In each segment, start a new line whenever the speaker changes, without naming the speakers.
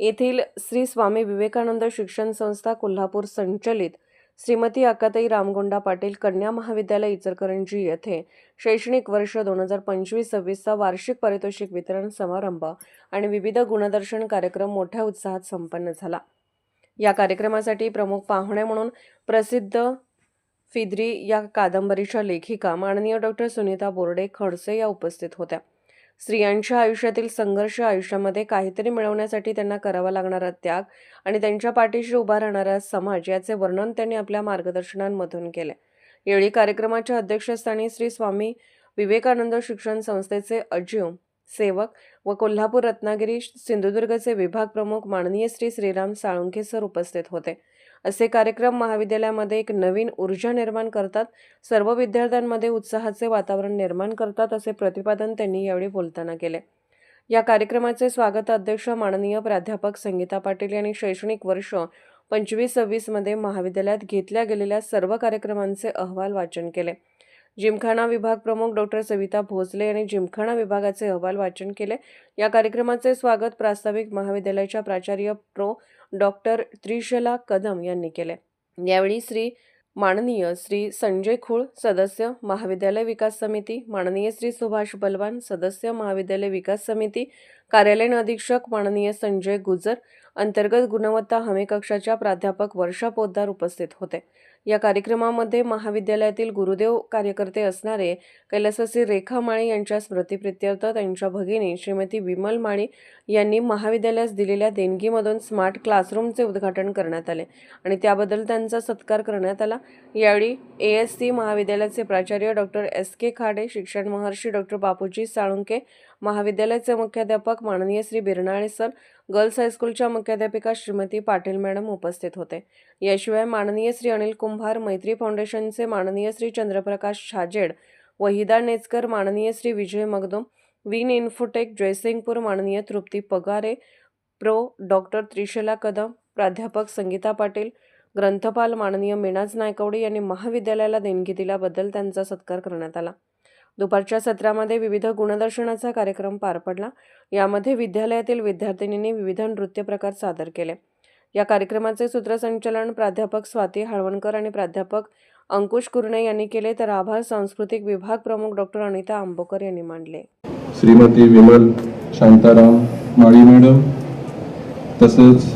येथील श्री स्वामी विवेकानंद शिक्षण संस्था कोल्हापूर संचलित श्रीमती अक्काताई रामगोंडा पाटील कन्या महाविद्यालय इचलकरंजी येथे शैक्षणिक वर्ष 2025-26 चा वार्षिक पारितोषिक वितरण समारंभ आणि विविध गुणदर्शन कार्यक्रम मोठ्या उत्साहात संपन्न झाला। या कार्यक्रमासाठी प्रमुख पाहुणे म्हणून प्रसिद्ध फिदरी या कादंबरीच्या लेखिका माननीय डॉक्टर सुनीता बोर्डे खडसे या उपस्थित होत्या। स्त्रियांच्या आयुष्यातील संघर्ष, आयुष्यामध्ये काहीतरी मिळवण्यासाठी त्यांना करावा लागणारा त्याग आणि त्यांच्या पाठीशी उभा राहणारा समाज याचे वर्णन त्यांनी आपल्या मार्गदर्शनांमधून केले। यावेळी कार्यक्रमाच्या अध्यक्षस्थानी श्री स्वामी विवेकानंद शिक्षण संस्थेचे अजीव सेवक व कोल्हापूर, रत्नागिरी, सिंधुदुर्गचे विभाग प्रमुख माननीय श्री श्रीराम साळुंखे सर उपस्थित होते। असे कार्यक्रम महाविद्यालयामध्ये एक नवीन ऊर्जा निर्माण करतात, सर्व विद्यार्थ्यांमध्ये उत्साहाचे वातावरण निर्माण करतात असे प्रतिपादन त्यांनी यावेळी बोलताना केले। या कार्यक्रमाचे स्वागत अध्यक्ष माननीय प्राध्यापक संगीता पाटील यांनी शैक्षणिक वर्ष 25-26 मध्ये महाविद्यालयात घेतल्या गेलेल्या सर्व कार्यक्रमांचे अहवाल वाचन केले। जिमखाना विभाग प्रमुख डॉक्टर सविता भोसले यांनी जिमखाना विभागाचे अहवाल वाचन केले। या कार्यक्रमाचे स्वागत प्रास्ताविक महाविद्यालयाच्या प्राचार्य प्रो डॉक्टर त्रिशला कदम यांनी केले। यावेळी माननीय श्री संजय खुळ सदस्य महाविद्यालय विकास समिती, माननीय श्री सुभाष बलवान सदस्य महाविद्यालय विकास समिती, कार्यालयीन अधीक्षक माननीय संजय गुजर, अंतर्गत गुणवत्ता हमी कक्षाच्या प्राध्यापक वर्षा पोद्दार उपस्थित होते। या कार्यक्रमामध्ये महाविद्यालयातील गुरुदेव कार्यकर्ते असणारे कैलासवासी रेखा माळी यांच्या स्मृतिप्रित्यर्थ त्यांच्या भगिनी श्रीमती विमल माळी यांनी महाविद्यालयास दिलेल्या देणगीमधून स्मार्ट क्लासरूमचे उद्घाटन करण्यात आले आणि त्याबद्दल त्यांचा सत्कार करण्यात आला। यावेळी ASC महाविद्यालयाचे प्राचार्य डॉक्टर SK खाडे, शिक्षण महर्षी डॉक्टर बापूजी साळुंखे, महाविद्यालयाचे मुख्याध्यापक माननीय श्री बिरनाळे सर, गर्ल्स हायस्कूलच्या मुख्याध्यापिका श्रीमती पाटील मॅडम उपस्थित होते। याशिवाय माननीय श्री अनिल कुंभार, मैत्री फाउंडेशनचे माननीय श्री चंद्रप्रकाश छाजेड, वहिदा नेचकर, माननीय श्री विजय मगदुम, विन इन्फोटेक जयसिंगपूर माननीय तृप्ती पगारे, प्रो डॉक्टर त्रिशला कदम, प्राध्यापक संगीता पाटील, ग्रंथपाल माननीय मीनाज नायकवडे यांनी महाविद्यालयाला देणगी दिल्याबद्दल त्यांचा सत्कार करण्यात आला। दुपारच्या सत्रामध्ये विविध गुणदर्शनाचा कार्यक्रम पार पडला। यामध्ये विद्यालयातील विद्यार्थिनींनी विविध नृत्य प्रकार सादर केले। या कार्यक्रमाचे सूत्रसंचालन प्राध्यापक स्वाती हळवणकर आणि प्राध्यापक अंकुश कुरणे यांनी केले, तर आभार सांस्कृतिक विभाग प्रमुख डॉक्टर अनिता आंबोकर यांनी मांडले।
श्रीमती विमल शांताराम माळी मॅडम तसेच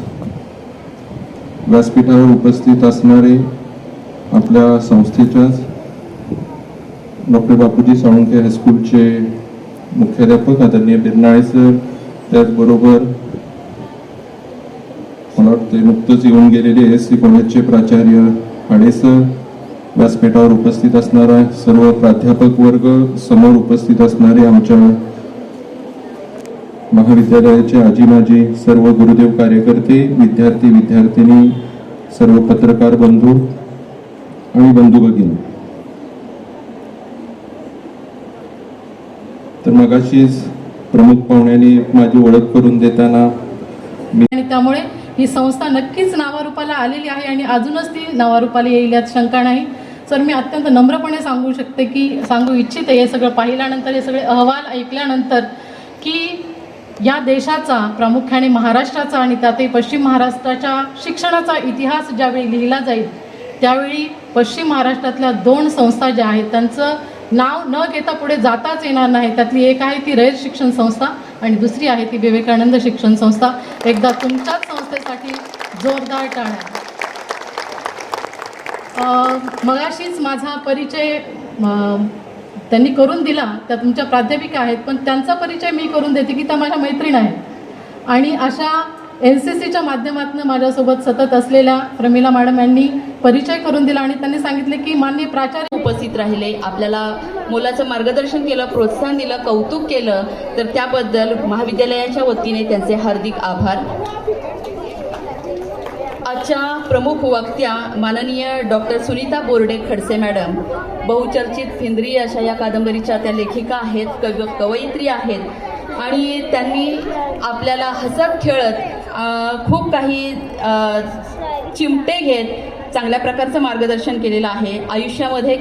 व्यासपीठावर उपस्थित असणारे आपल्या संस्थेच्याच डॉक्टर बापूजी साळुंखे हायस्कूलचे मुख्याध्यापक आदरणीय बिरनाळे सर, त्याचबरोबर मला वाटते नुकतंच येऊन गेलेले ASC कॉलेजचे प्राचार्य खाडे सर, व्यासपीठावर उपस्थित असणारा सर्व प्राध्यापक वर्ग, समोर उपस्थित असणारे आमच्या महाविद्यालयाचे आजी माजी सर्व गुरुदेव कार्यकर्ते, विद्यार्थी विद्यार्थिनी, सर्व पत्रकार बंधू आणि बंधू भगिनी, तर मगाशीच प्रमुख पाहुण्यांनी माझी ओळख करून देताना
आणि त्यामुळे ही संस्था नक्कीच नावारूपाला आलेली आहे आणि अजूनच ती नावारूपाला येईल यात शंका नाही। सर, मी अत्यंत नम्रपणे सांगू इच्छिते हे सगळं पाहिल्यानंतर, हे सगळे अहवाल ऐकल्यानंतर, की या देशाचा, प्रामुख्याने महाराष्ट्राचा आणि त्यातही पश्चिम महाराष्ट्राच्या शिक्षणाचा इतिहास ज्यावेळी लिहिला जाईल त्यावेळी पश्चिम महाराष्ट्रातल्या 2 संस्था ज्या आहेत त्यांचं नाव न घेता पुढे जाताच येणार नाही। त्यातली एक आहे ती रयत शिक्षण संस्था आणि दुसरी आहे ती विवेकानंद शिक्षण संस्था। एकदा तुमच्याच संस्थेसाठी जोरदार टाळ्या। मगाशीच माझा परिचय त्यांनी करून दिला, त्या तुमच्या प्राध्यापिका आहेत, पण त्यांचा परिचय मी करून देते की त्या माझ्या मैत्रीण आहेत आणि अशा NCCच्या माध्यमातून माझ्यासोबत सतत असलेल्या प्रमिला मॅडम यांनी परिचय करून दिला आणि त्यांनी सांगितले की माननीय प्राचार्य
उपस्थित राहिले, आपल्याला मुलाचं मार्गदर्शन केलं, प्रोत्साहन दिलं, कौतुक केलं, तर त्याबद्दल महाविद्यालयाच्या वतीने त्यांचे हार्दिक आभार। आजच्या प्रमुख वक्त्या माननीय डॉक्टर सुनीता बोर्डे खडसे मॅडम, बहुचर्चित फिंदरी अशा या कादंबरीच्या त्या लेखिका आहेत, कवयित्री आहेत आणि त्यांनी आपल्याला हसत खेळत खूप काही चिमटे घेत चांगल्या प्रकारचं मार्गदर्शन केलेलं आहे। आयुष्यामध्ये